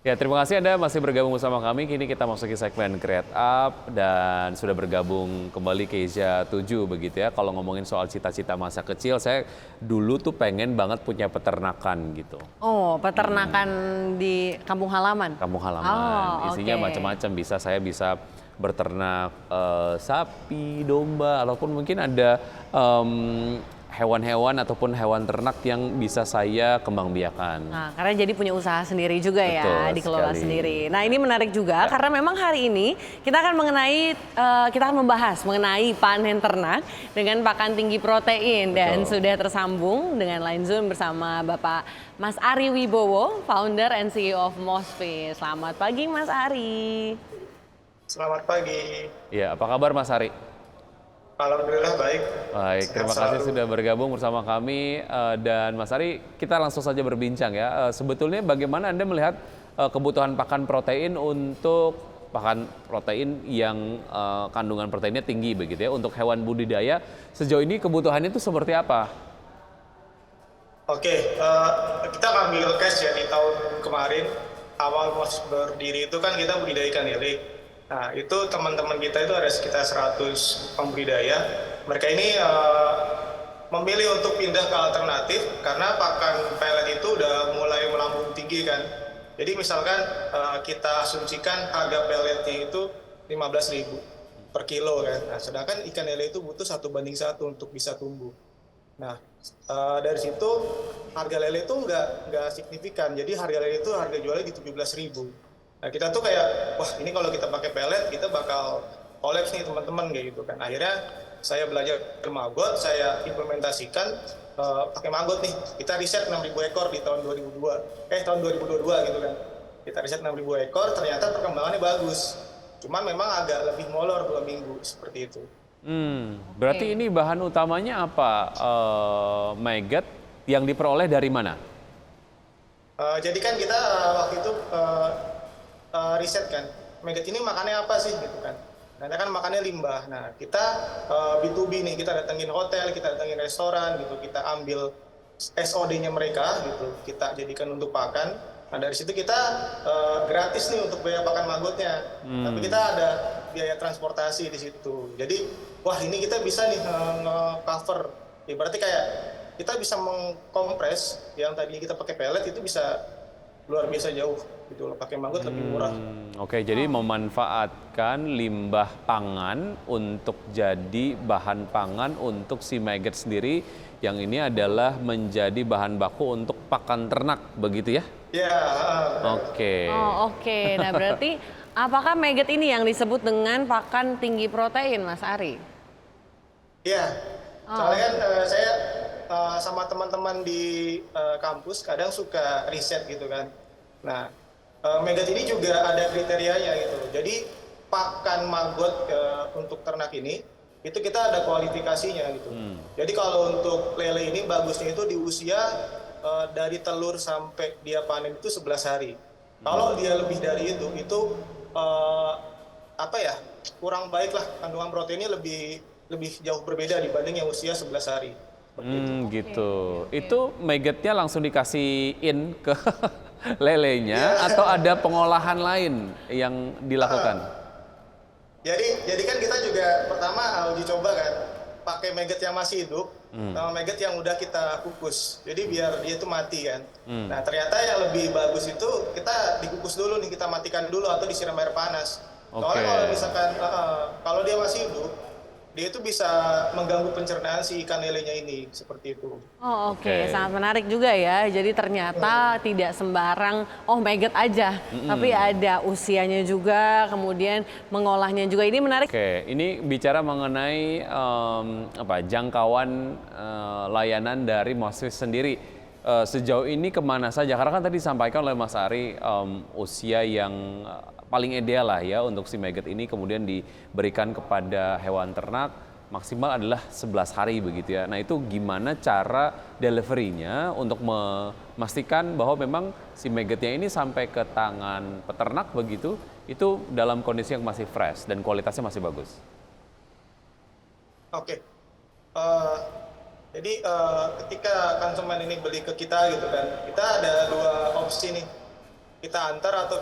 Ya, terima kasih Anda masih bergabung bersama kami. Kini kita masuki segmen Create Up dan sudah bergabung kembali Keisha 7 begitu ya. Kalau ngomongin soal cita-cita masa kecil, saya dulu tuh pengen banget punya peternakan gitu. Oh, peternakan di kampung halaman? Kampung Oh, halaman, isinya oke. macam-macam. Saya bisa berternak sapi, domba, ataupun mungkin ada hewan-hewan ataupun hewan ternak yang bisa saya kembangbiakan. Nah, karena jadi punya usaha sendiri juga ya, Betul dikelola sekali. sendiri. Nah, ini menarik juga karena memang hari ini kita akan membahas mengenai panen ternak dengan pakan tinggi protein dan Betul. sudah tersambung dengan line Zoom bersama Bapak Mas Ari Wibowo, founder and CEO of Mosfi. Selamat pagi Mas Ari. Selamat pagi. Ya, apa kabar Mas Ari? Alhamdulillah baik. Baik, terima Sehat kasih selalu. sudah bergabung bersama kami dan Mas Ari, kita langsung saja berbincang ya. Sebetulnya bagaimana Anda melihat kebutuhan pakan protein untuk pakan protein yang kandungan proteinnya tinggi begitu ya untuk hewan budidaya, sejauh ini kebutuhannya itu seperti apa? Oke, kita ngambil case ya di tahun kemarin, awal Mos berdiri itu kan kita budidaya ikan lele. Nah, itu teman-teman kita itu ada sekitar 100 pembudidaya. Mereka ini memilih untuk pindah ke alternatif karena pakan pelet itu udah mulai melambung tinggi kan. Jadi misalkan kita asumsikan harga peletnya itu 15.000 per kilo kan. Nah, sedangkan ikan lele itu butuh 1:1 untuk bisa tumbuh. Nah, dari situ harga lele itu nggak signifikan. Jadi harga lele itu harga jualnya di 17.000. Nah, kita tuh kayak, wah ini kalau kita pakai pelet kita bakal kolaps nih teman-teman kayak gitu kan. Akhirnya saya belajar maggot, saya implementasikan pakai maggot nih. Kita riset 6.000 ekor di tahun 2022 gitu kan. Kita riset 6.000 ekor, ternyata perkembangannya bagus. Cuman memang agak lebih molor 2 minggu seperti itu. Berarti ini bahan utamanya apa? Maggot yang diperoleh dari mana? Jadi kan kita waktu itu riset kan, maggot ini makannya apa sih gitu kan. Nah, kan makannya limbah. Nah, kita B2B nih, kita datengin hotel, kita datengin restoran gitu, kita ambil SOD-nya mereka gitu, kita jadikan untuk pakan. Nah, dari situ kita gratis nih untuk biaya pakan maggotnya. Tapi kita ada biaya transportasi di situ. Jadi, wah ini kita bisa nih nge-cover. Ya, berarti kayak kita bisa mengkompres yang tadinya kita pakai pellet itu bisa luar biasa jauh gitu loh, pakai maggot lebih murah. Oke, jadi memanfaatkan limbah pangan untuk jadi bahan pangan untuk si maggot sendiri, yang ini adalah menjadi bahan baku untuk pakan ternak, begitu ya? Ya, Oke. Oh, oke. Nah, berarti apakah maggot ini yang disebut dengan pakan tinggi protein, Mas Ari? iya. Soalnya kan saya sama teman-teman di kampus kadang suka riset gitu kan. Nah, maggot ini juga ada kriterianya gitu. Jadi pakan maggot untuk ternak ini itu kita ada kualifikasinya gitu. Jadi kalau untuk lele ini bagusnya itu di usia dari telur sampai dia panen itu 11 hari. Kalau dia lebih dari itu apa ya, kurang baik lah, kandungan proteinnya lebih jauh berbeda dibanding yang usia 11 hari. Gitu. Itu maggotnya langsung dikasihin ke lelenya atau ada pengolahan lain yang dilakukan? Jadi kan kita juga pertama uji coba kan, pakai maggot yang masih hidup sama maggot yang udah kita kukus. Jadi biar dia itu mati kan. Nah, ternyata yang lebih bagus itu kita dikukus dulu nih, kita matikan dulu atau disiram air panas. Soalnya kalau misalkan kalau dia masih hidup, dia itu bisa mengganggu pencernaan si ikan lelenya ini, seperti itu. Oh, oke. Sangat menarik juga ya. Jadi ternyata tidak sembarang maggot aja, tapi ada usianya juga, kemudian mengolahnya juga. Ini menarik. Oke, ini bicara mengenai jangkauan layanan dari Mosfi sendiri. Sejauh ini kemana saja? Karena kan tadi disampaikan oleh Mas Ari usia yang paling ideal lah ya untuk si maggot ini kemudian diberikan kepada hewan ternak maksimal adalah 11 hari begitu ya. Nah, itu gimana cara deliverynya untuk memastikan bahwa memang si maggotnya ini sampai ke tangan peternak begitu, itu dalam kondisi yang masih fresh dan kualitasnya masih bagus. Oke. Jadi ketika konsumen ini beli ke kita gitu kan, kita ada dua opsi nih. kita antar atau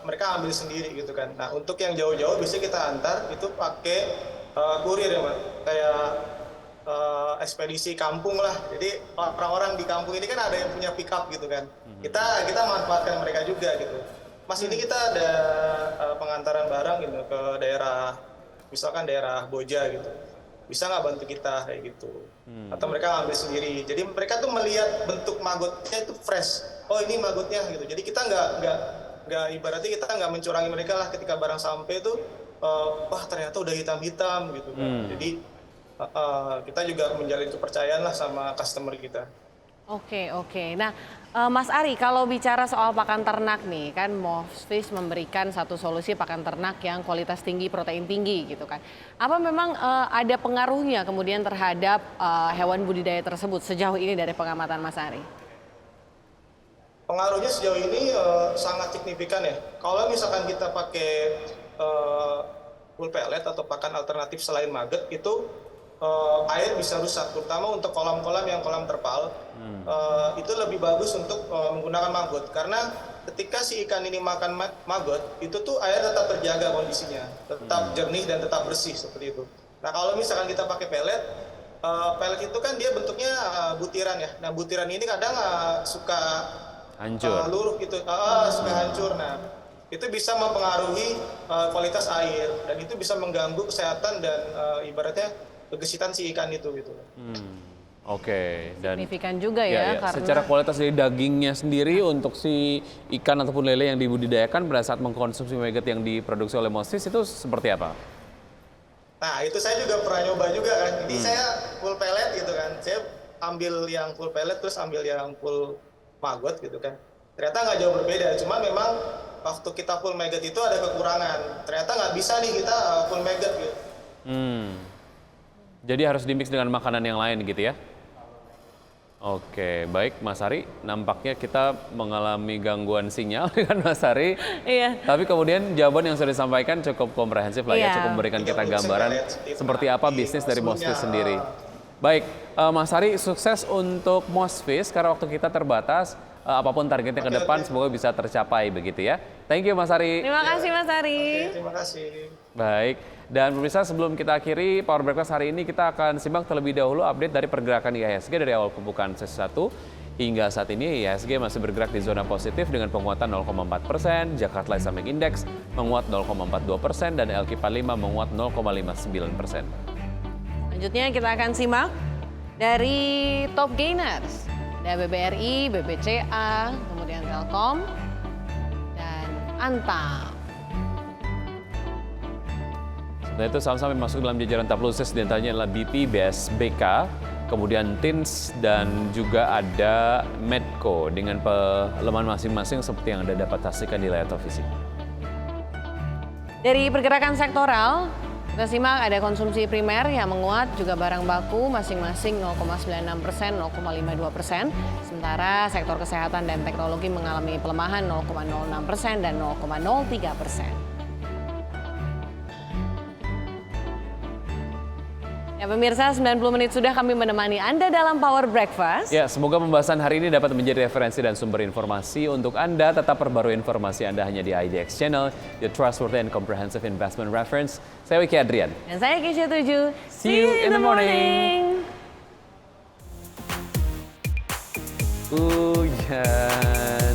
mereka ambil sendiri gitu kan. Nah untuk yang jauh-jauh biasanya kita antar itu pakai kurir ya Mas, kayak ekspedisi kampung lah. Jadi orang-orang di kampung ini kan ada yang punya pickup gitu kan. Kita manfaatkan mereka juga gitu. Mas ini kita ada pengantaran barang gitu ke daerah, misalkan daerah Boja gitu. Bisa nggak bantu kita kayak gitu? Atau mereka ngambil sendiri. Jadi mereka tuh melihat bentuk magotnya itu fresh. Oh ini magotnya gitu. Jadi kita nggak ibaratnya kita nggak mencurangi mereka lah ketika barang sampai tuh. Wah ternyata udah hitam-hitam gitu kan. Jadi kita juga menjalin kepercayaan lah sama customer kita. Oke, oke. Nah, Mas Ari, kalau bicara soal pakan ternak nih, kan Mosfish memberikan satu solusi pakan ternak yang kualitas tinggi, protein tinggi gitu kan. Apa memang ada pengaruhnya kemudian terhadap hewan budidaya tersebut sejauh ini dari pengamatan Mas Ari? Pengaruhnya sejauh ini sangat signifikan ya. Kalau misalkan kita pakai full pellet atau pakan alternatif selain maggot itu air bisa rusak, terutama untuk kolam-kolam yang kolam terpal. Itu lebih bagus untuk menggunakan maggot karena ketika si ikan ini makan maggot itu tuh air tetap terjaga kondisinya, tetap jernih dan tetap bersih seperti itu. Nah kalau misalkan kita pakai pellet, pellet itu kan dia bentuknya butiran ya. Nah butiran ini kadang suka Hancur. luruh gitu, suka hancur. Nah itu bisa mempengaruhi kualitas air dan itu bisa mengganggu kesehatan dan ibaratnya kegesitan si ikan itu gitu. Oke, dan Signifikan juga ya, karena secara kualitas dari dagingnya sendiri untuk si ikan ataupun lele yang dibudidayakan pada saat mengkonsumsi maggot yang diproduksi oleh Mosfish itu seperti apa? Nah itu saya juga pernah nyoba juga kan. Jadi saya full pellet gitu kan. Saya ambil yang full pellet terus ambil yang full maggot gitu kan. Ternyata nggak jauh berbeda. Cuma memang waktu kita full maggot itu ada kekurangan. Ternyata nggak bisa nih kita full maggot gitu. Jadi harus dimix dengan makanan yang lain gitu ya? Oke, baik Mas Ari, nampaknya kita mengalami gangguan sinyal dengan Mas Ari. Iya. Tapi kemudian jawaban yang sudah disampaikan cukup komprehensif lah ya, Iya. cukup memberikan kita gambaran seperti apa bisnis dari Mosfish sendiri. Baik, Mas Ari, sukses untuk Mosfish karena waktu kita terbatas. Apapun targetnya ke depan, semoga bisa tercapai begitu ya. Thank you Mas Ari. Terima kasih Mas Ari. Oke, terima kasih. Baik, dan pemirsa sebelum kita akhiri Power Breakfast hari ini kita akan simak terlebih dahulu update dari pergerakan IHSG dari awal pembukaan sesi 1 hingga saat ini. IHSG masih bergerak di zona positif dengan penguatan 0,4%, Jakarta Life Summit Index menguat 0,42% dan LQ45 menguat 0,59%. Selanjutnya kita akan simak dari top gainers. Ada BBRI, BBCA, kemudian Telkom, dan Antam. Setelah itu saham-saham yang masuk dalam jajaran top losers diantaranya adalah BP, BSBK, kemudian TINS, dan juga ada Medco dengan pelemahan masing-masing seperti yang Anda dapat saksikan di layar televisi. Dari pergerakan sektoral, kita simak ada konsumsi primer yang menguat, juga barang baku masing-masing 0,96%, 0,52%. Sementara sektor kesehatan dan teknologi mengalami pelemahan 0,06% dan 0,03%. Ya pemirsa, 90 menit sudah kami menemani Anda dalam Power Breakfast. Ya, semoga pembahasan hari ini dapat menjadi referensi dan sumber informasi untuk Anda. Tetap perbarui informasi Anda hanya di IDX Channel, your trustworthy and comprehensive investment reference. Saya Wiki Adrian. Dan saya Keisha 7. See you in the morning. Hujan.